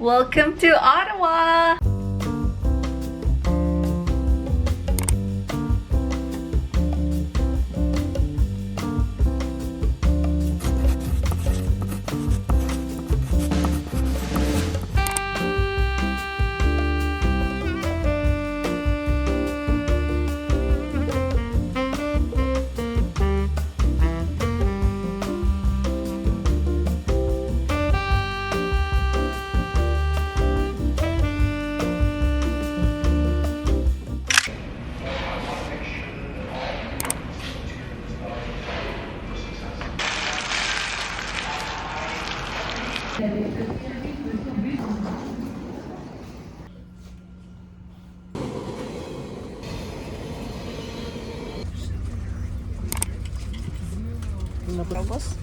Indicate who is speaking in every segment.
Speaker 1: Welcome to Ottawa!
Speaker 2: Nabrabos?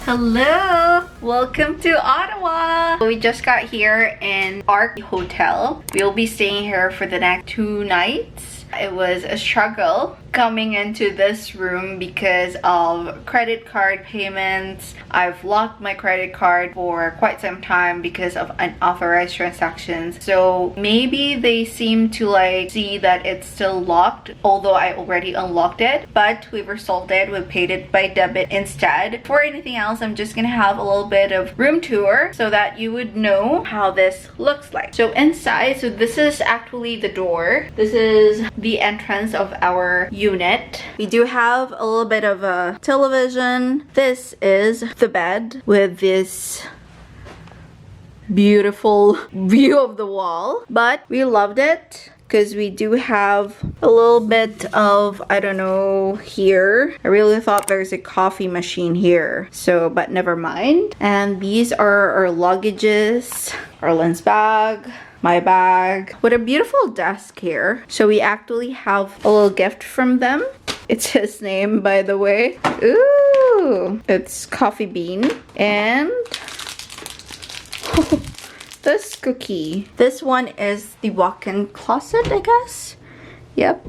Speaker 1: Hello! Welcome to Ottawa! We just got here in our hotel. We'll be staying here for the next 2 nights. It was a struggle coming into this room because of credit card payments. I've locked my credit card for quite some time because of unauthorized transactions. So maybe they seem to like see that it's still locked, although I already unlocked it. But we've resolved it. We paid it by debit instead. For anything else, I'm just gonna have a little bit of room tour so that you would know how this looks like. So inside, so this is actually the door. This is the entrance of our unit. We do have a little bit of a television. This is the bed with this beautiful view of the wall, but we loved it because we do have a little bit of, I don't know, here. I really thought there's a coffee machine here, so but never mind. And these are our luggages, Arlen's bag, my bag, with a beautiful desk here. So we actually have a little gift from them. It's his name, by the way. Ooh, it's Coffee Bean. And this cookie. This one is the walk-in closet, I guess. Yep.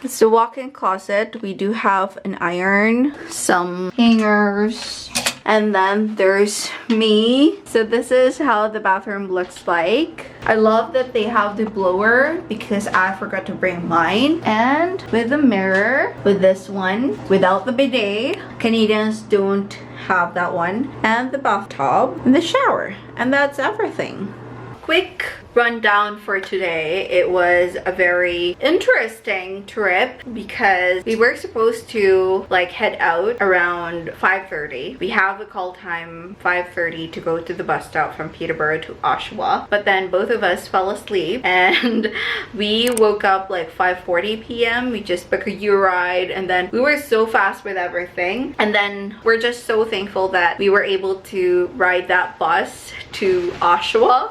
Speaker 1: It's the walk-in closet. We do have an iron, some hangers, and then there's me. So this is how the bathroom looks like. I love that they have the blower because I forgot to bring mine. And with the mirror, with this one, without the bidet. Canadians don't have that one. And the bathtub and the shower. And that's everything. Quick rundown for today. It was a very interesting trip because we were supposed to like head out around 5:30. We have a call time 5:30 to go to the bus stop from Peterborough to Oshawa, but then both of us fell asleep and we woke up like 5:40 p.m. We just booked a U-ride and then we were so fast with everything, and then we're just so thankful that we were able to ride that bus to Oshawa.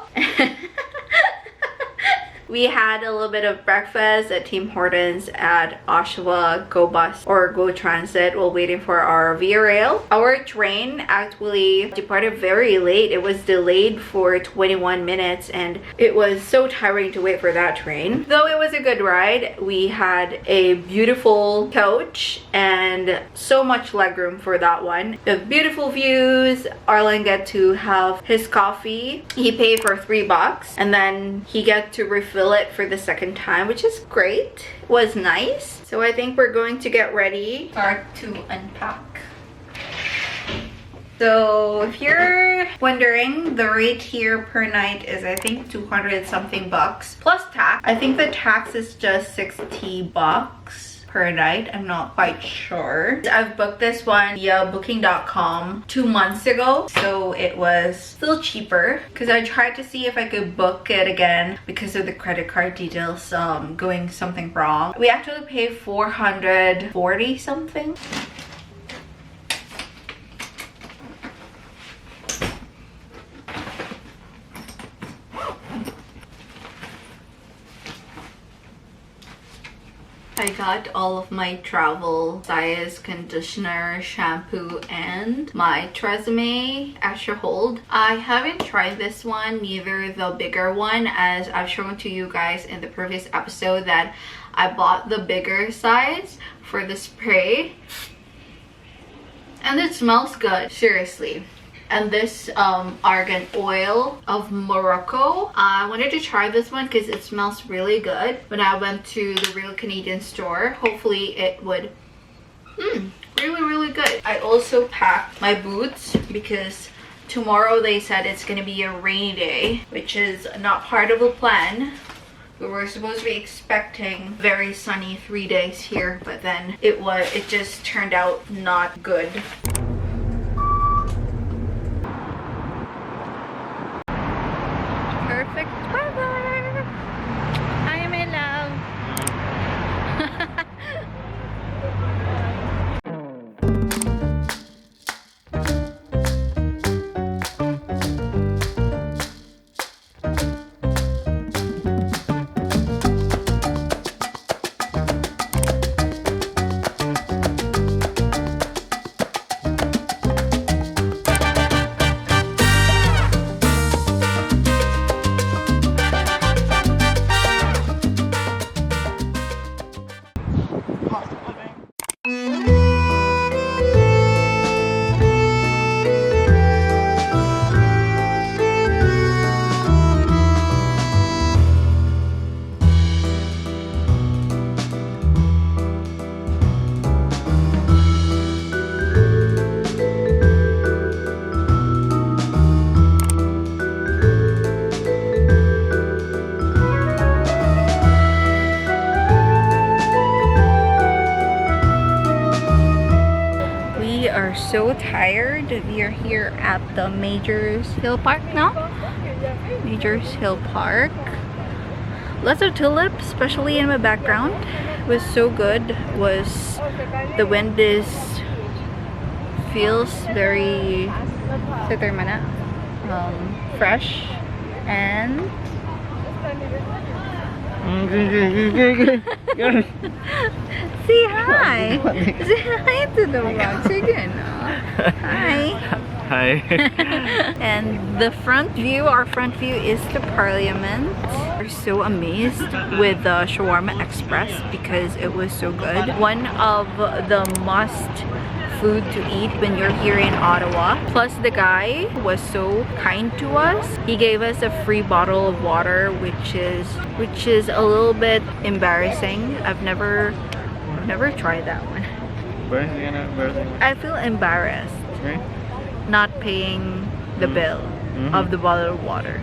Speaker 1: We had a little bit of breakfast at Tim Hortons at Oshawa Go Bus or Go Transit while waiting for our Via Rail. Our train actually departed very late. It was delayed for 21 minutes and it was so tiring to wait for that train. Though it was a good ride, we had a beautiful coach and so much legroom for that one. The beautiful views. Arlen got to have his coffee. He paid for $3 and then he got to refill refill it for the second time, which is great. It was nice. So I think we're going to get ready, start to unpack. So if you're wondering, the rate here per night is I think 200 something bucks plus tax. I think the tax is just 60 bucks per night. I'm not quite sure. I've booked this one via booking.com 2 months ago, so it was still cheaper because I tried to see if I could book it again because of the credit card details going something wrong. We actually paid 440 something. I got all of my travel size conditioner, shampoo, and my Tresemme Extra Hold. I haven't tried this one, neither the bigger one, as I've shown to you guys in the previous episode that I bought the bigger size for the spray. And it smells good, seriously. And this argan oil of Morocco. I wanted to try this one because it smells really good. When I went to the Real Canadian store, hopefully it would really good. I also packed my boots because tomorrow they said it's gonna be a rainy day, which is not part of the plan. We were supposed to be expecting very sunny 3 days here, but then it just turned out not good. Perfect weather. I am in love. So tired. We are here at the Majors Hill Park now. Majors Hill Park. Lots of tulips, especially in my background. It was so good. The wind feels very fresh and say hi. Say hi to the vlog. Sige na. Hi.
Speaker 3: Hi.
Speaker 1: And our front view is the Parliament. We're so amazed with the Shawarma Express because it was so good. One of the must food to eat when you're here in Ottawa. Plus the guy was so kind to us. He gave us a free bottle of water, which is a little bit embarrassing. I've never tried that one. I feel embarrassed.
Speaker 3: Right?
Speaker 1: Not paying the bill of the bottle of water.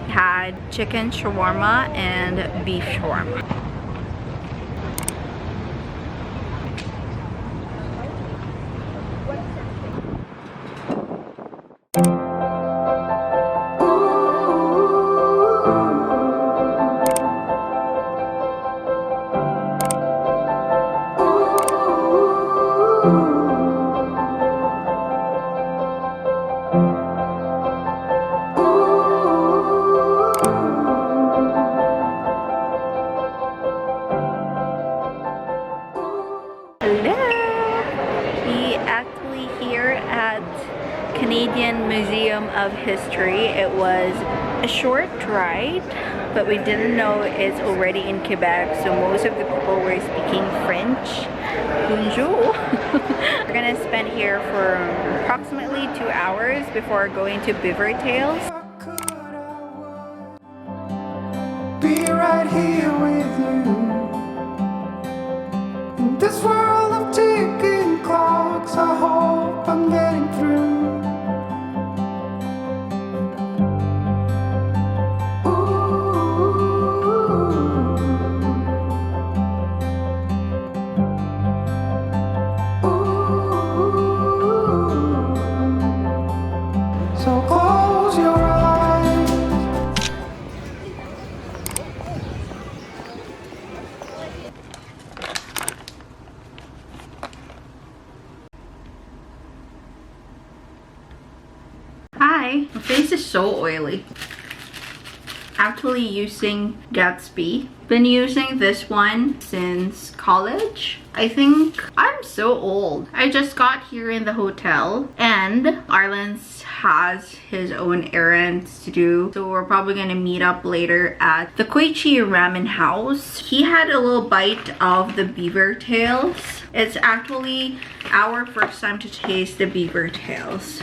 Speaker 1: Had chicken shawarma and beef shawarma. Canadian Museum of History. It was a short ride, but we didn't know it's already in Quebec, so most of the people were speaking French. Bonjour! We're gonna spend here for approximately 2 hours before going to Beaver Tails.
Speaker 3: right here with you. In this world of ticking clocks, I hope I'm getting through. So close your eyes.
Speaker 1: Hi, my face is so oily. Actually using Gatsby. Been using this one since college. I think I'm so old. I just got here in the hotel and Arlen's has his own errands to do. So we're probably gonna meet up later at the Koichi Ramen House. He had a little bite of the beaver tails. It's actually our first time to taste the beaver tails.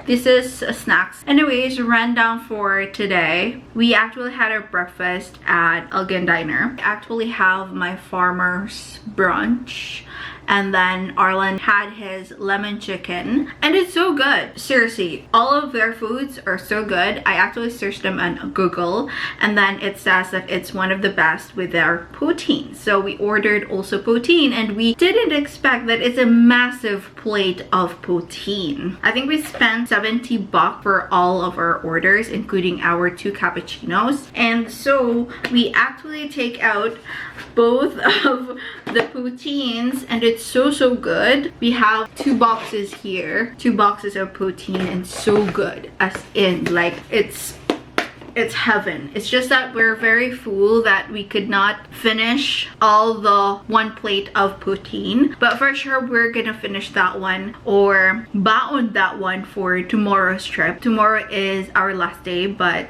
Speaker 1: This is snacks. Anyways, rundown for today. We actually had our breakfast at Elgin Diner. I actually have my farmer's brunch. And then Arlen had his lemon chicken. And it's so good. Seriously, all of their foods are so good. I actually searched them on Google. And then it says that it's one of the best with their poutine. So we ordered also poutine. And we didn't expect that it's a massive plate of poutine. I think we spent $70 for all of our orders, including our 2 cappuccinos. And so we actually take out both of the poutines and it's so good. We have 2 boxes here, 2 boxes of poutine, and so good, as in like it's heaven. It's just that we're very full that we could not finish all the 1 plate of poutine, but for sure we're gonna finish that one or baon that one for tomorrow's trip. Tomorrow is our last day, but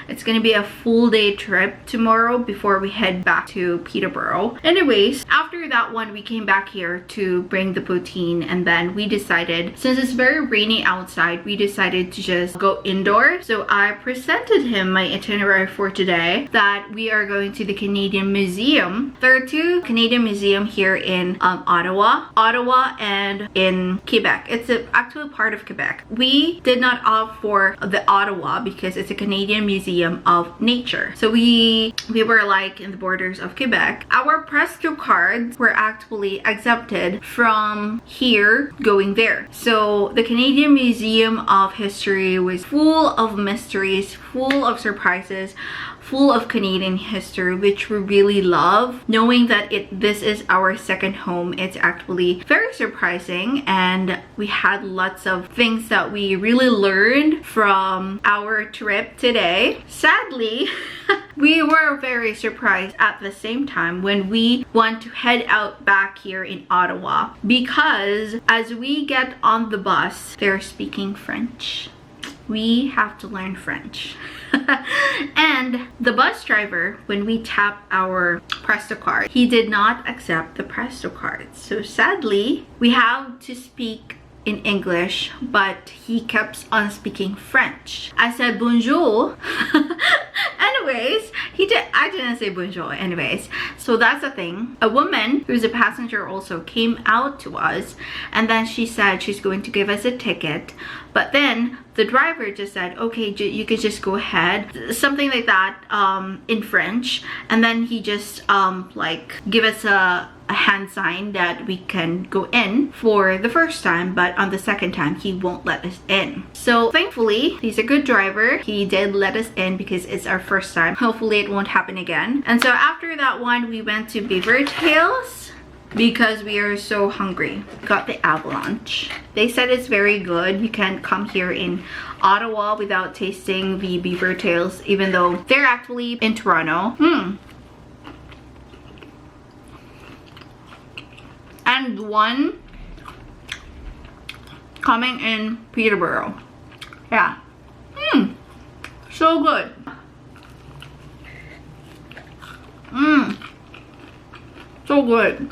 Speaker 1: it's gonna be a full day trip tomorrow before we head back to Peterborough. Anyways, after that one we came back here to bring the poutine, and then we decided, since it's very rainy outside, we decided to just go indoors. So I presented him my itinerary for today, that we are going to the Canadian Museum. There are 2 Canadian museums here in Ottawa and in Quebec. It's actually part of Quebec. We did not opt for the Ottawa because it's a Canadian Museum of Nature. So we were like in the borders of Quebec. Our Presto cards were actually accepted from here going there. So the Canadian Museum of History was full of mysteries, full of surprises, full of Canadian history, which we really love. Knowing that this is our second home, it's actually very surprising, and we had lots of things that we really learned from our trip today. Sadly, we were very surprised at the same time when we want to head out back here in Ottawa, because as we get on the bus, they're speaking French. We have to learn French. And the bus driver, when we tap our Presto card, he did not accept the Presto cards. So sadly, we have to speak in English, but he kept on speaking French. I said bonjour. Anyways, I didn't say bonjour. Anyways, so that's the thing. A woman who's a passenger also came out to us, and then she said she's going to give us a ticket, but then the driver just said, okay, you could just go ahead, something like that, in French. And then he just like give us a hand sign that we can go in for the first time, but on the second time he won't let us in. So thankfully, he's a good driver. He did let us in because it's our first time. Hopefully it won't happen again. And so after that one, we went to Beaver Tails because we are so hungry. Got the avalanche. They said it's very good. You can't come here in Ottawa without tasting the Beaver Tails, even though they're actually in Toronto. And one coming in Peterborough. Yeah. So good. So good.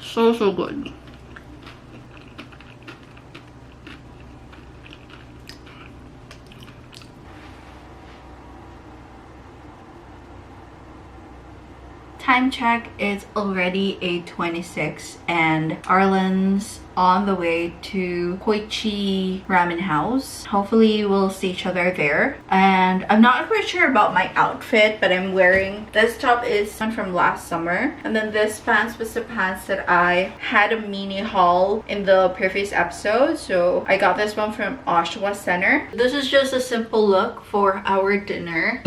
Speaker 1: So good. time check, it's already 8:26 and Arlen's on the way to Koichi Ramen House. Hopefully we'll see each other there. And I'm not quite sure about my outfit, but I'm wearing this top is one from last summer, and then this pants was the pants that I had a mini haul in the previous episode. So I got this one from Ottawa Center. This is just a simple look for our dinner.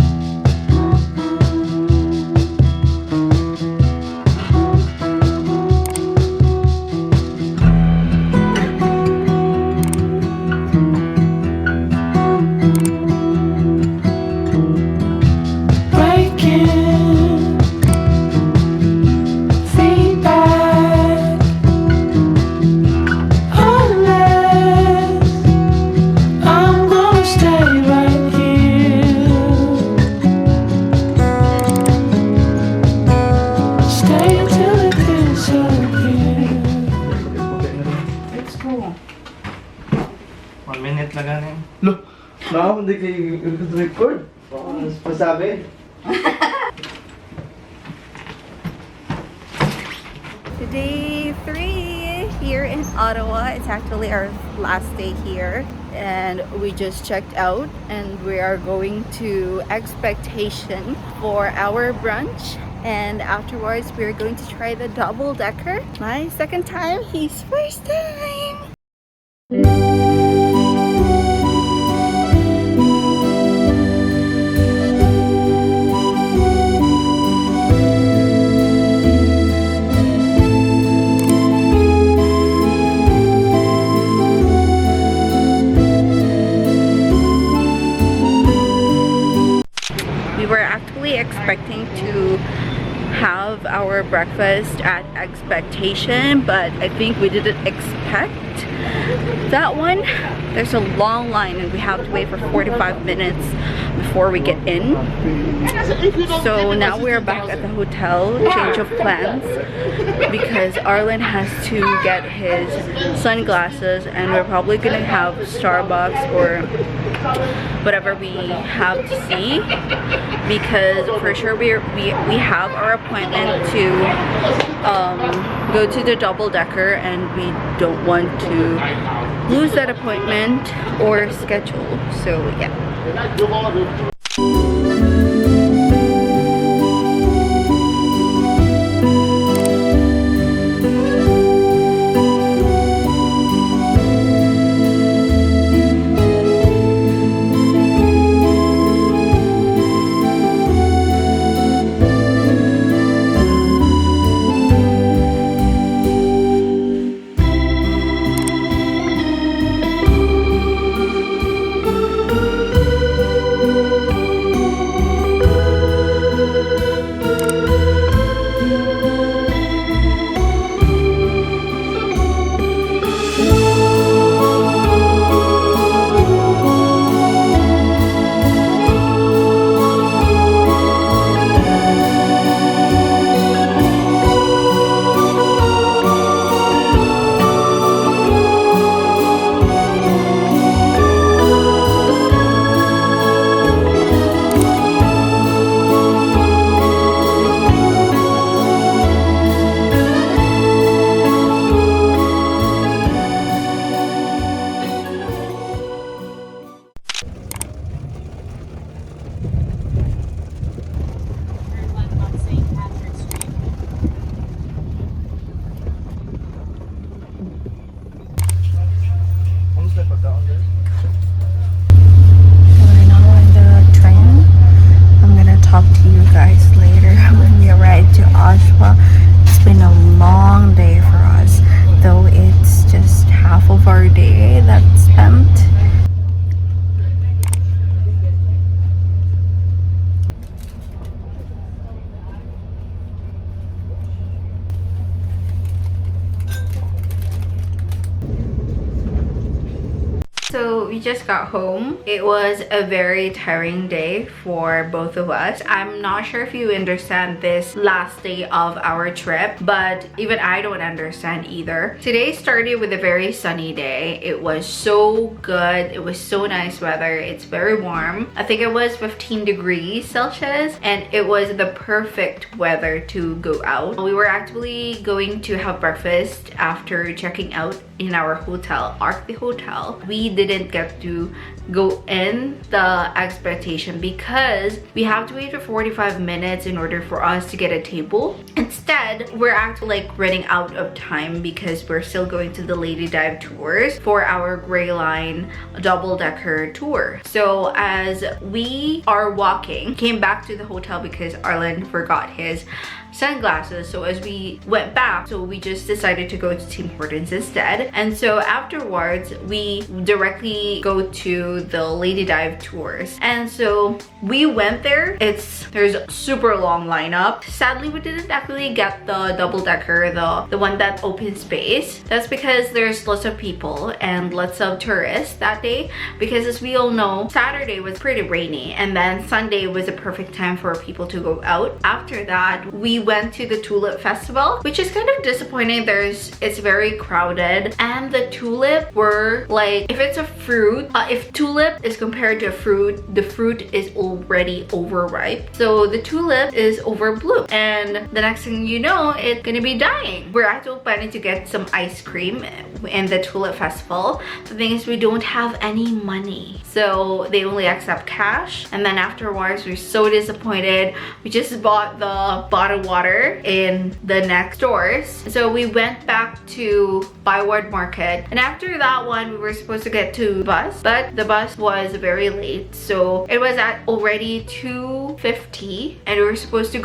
Speaker 4: Look, no, hindi kayo record. Masabi.
Speaker 1: Day 3 here in Ottawa. It's actually our last day here, and we just checked out and we are going to Expectation for our brunch, and afterwards we're going to try the double decker. My second time, his first time. We were actually expecting to have our breakfast at Expectation, but I think we didn't expect that one. There's a long line and we have to wait for 45 minutes before we get in. So now we're back at the hotel, change of plans, because Arlen has to get his sunglasses, and we're probably gonna have Starbucks or whatever we have to see, because for sure we have our appointment to go to the double decker, and we don't want to lose that appointment or schedule. So yeah. we just got home. It was a very tiring day for both of us. I'm not sure if you understand this last day of our trip, but even I don't understand either. Today started with a very sunny day. It was so good. It was so nice weather. It's very warm. I think it was 15 degrees Celsius, and it was the perfect weather to go out. We were actually going to have breakfast after checking out in our hotel, the hotel. We didn't get to go in the expectation because we have to wait for 45 minutes in order for us to get a table. Instead, we're actually like running out of time because we're still going to the Lady Dive tours for our Gray Line double-decker tour. So as we are walking, came back to the hotel because Arlen forgot his sunglasses. So as we went back, so we just decided to go to Tim Hortons instead. And so afterwards, we directly go to the Lady Dive tours. And so we went there. There's a super long lineup. Sadly, we didn't actually get the double-decker, the one that open space. That's because there's lots of people and lots of tourists that day, because as we all know, Saturday was pretty rainy, and then Sunday was a perfect time for people to go out. After that, we went to the Tulip Festival, which is kind of disappointing. It's very crowded, and the tulip were like, if it's a fruit, if tulip is compared to a fruit, the fruit is already overripe. So the tulip is over bloom, and the next thing you know, it's gonna be dying. We're actually planning to get some ice cream in the Tulip Festival. The thing is, we don't have any money, so they only accept cash. And then afterwards, we're so disappointed. We just bought the bottled water in the next stores. So we went back to Byward Market, and after that one, we were supposed to get to the bus, but the bus was very late. So it was at already 2:50, and we were supposed to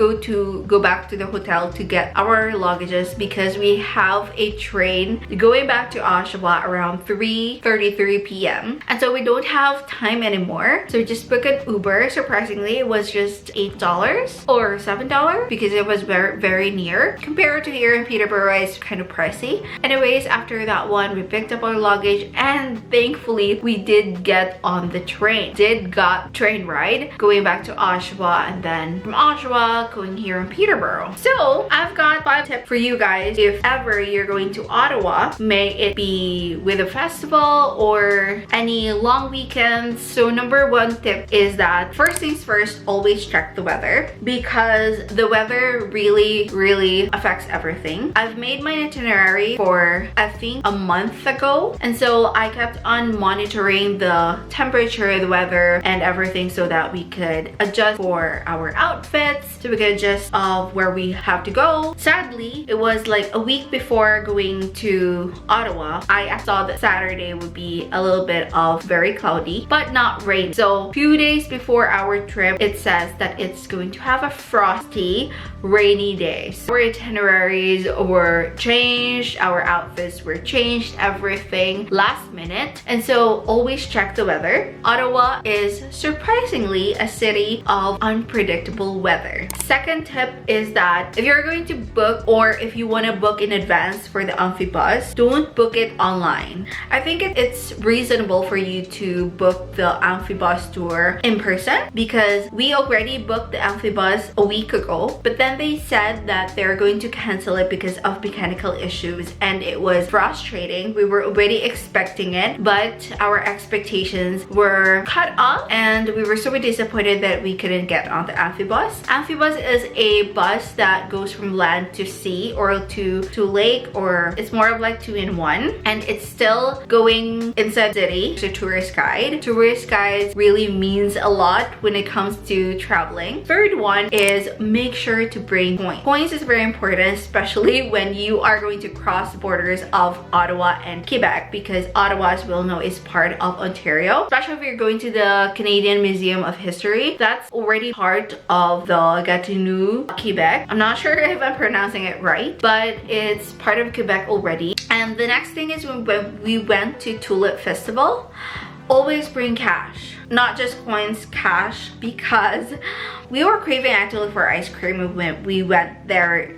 Speaker 1: go back to the hotel to get our luggages because we have a train going back to Ottawa around 3:33 p.m. and so we don't have time anymore. So we just booked an Uber. Surprisingly, it was just $8 or $7 because it was very near. Compared to here in Peterborough, it's kind of pricey. Anyways, after that one, we picked up our luggage, and thankfully we did get on the train. Got train ride going back to Ottawa, and then from Ottawa going here in Peterborough. So I've got 5 tips for you guys if ever you're going to Ottawa, may it be with a festival or any long weekends. So number 1 tip is that first things first, always check the weather, because the weather really affects everything. I've made my itinerary for I think a month ago, and so I kept on monitoring the temperature, the weather, and everything so that we could adjust for our outfits, so we could adjust of where we have to go. Sadly, it was like a week before going to Ottawa. I saw that Saturday would be a little bit of very cloudy but not rain. So few days before our trip, it says that it's going to have a frosty, rainy day. So our itineraries were changed, our outfits were changed, everything last minute. And so always check the weather. Ottawa is surprisingly a city of unpredictable weather. Second tip is that if you're going to book, or if you want to book in advance for the amphibus, don't book it online. I think it's reasonable for you to book the amphibus tour in person, because we already booked the amphibus a week ago, but then they said that they're going to cancel it because of mechanical issues, and it was frustrating. We were already expecting it, but our expectations were cut off, and we were so disappointed that we couldn't get on the amphibus. Amphibus is a bus that goes from land to sea or to lake, or it's more of like 2-in-1, and it's still going inside the city. It's a tourist guide. Tourist guides really means a lot when it comes to traveling. Third one is make sure to bring coins. Coins is very important, especially when you are going to cross the borders of Ottawa and Quebec, because Ottawa, as we all know, is part of Ontario. Especially if you're going to the Canadian Museum of History, that's already part of the Gatineau, Quebec. I'm not sure if I'm pronouncing it right, but it's part of Quebec already. And the next thing is when we went to Tulip Festival, always bring cash. not just coins, cash, because we were craving actually for ice cream when we went there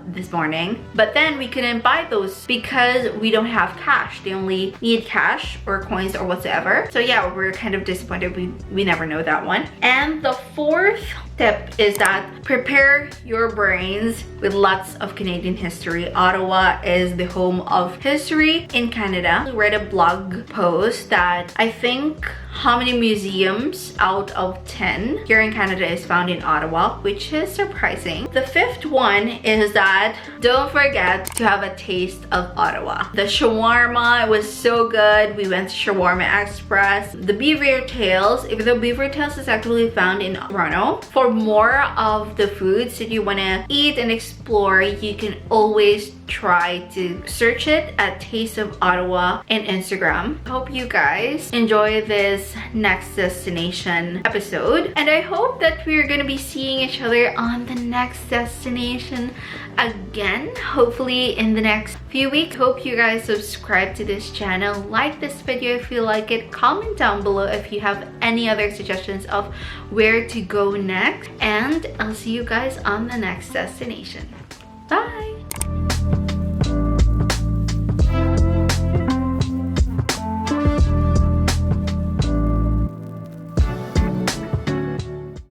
Speaker 1: this morning, but then we couldn't buy those because we don't have cash. They only need cash or coins or whatsoever. So yeah, we're kind of disappointed we never know that one. And the fourth tip is that prepare your brains with lots of Canadian history. Ottawa is the home of history in Canada. I read a blog post that I think how many museums out of 10 here in Canada is found in Ottawa, which is surprising. The fifth one is that don't forget to have a taste of Ottawa. The shawarma was so good. We went to Shawarma Express. The beaver tails, even though beaver tails is actually found in Toronto. For more of the foods that you want to eat and explore, you can always try to search it at Taste of Ottawa in Instagram. Hope you guys enjoy this next destination episode, and I hope that we're gonna be seeing each other on the next destination again, hopefully in the next few weeks. Hope you guys subscribe to this channel, like this video if you like it, comment down below if you have any other suggestions of where to go next, and I'll see you guys on the next destination.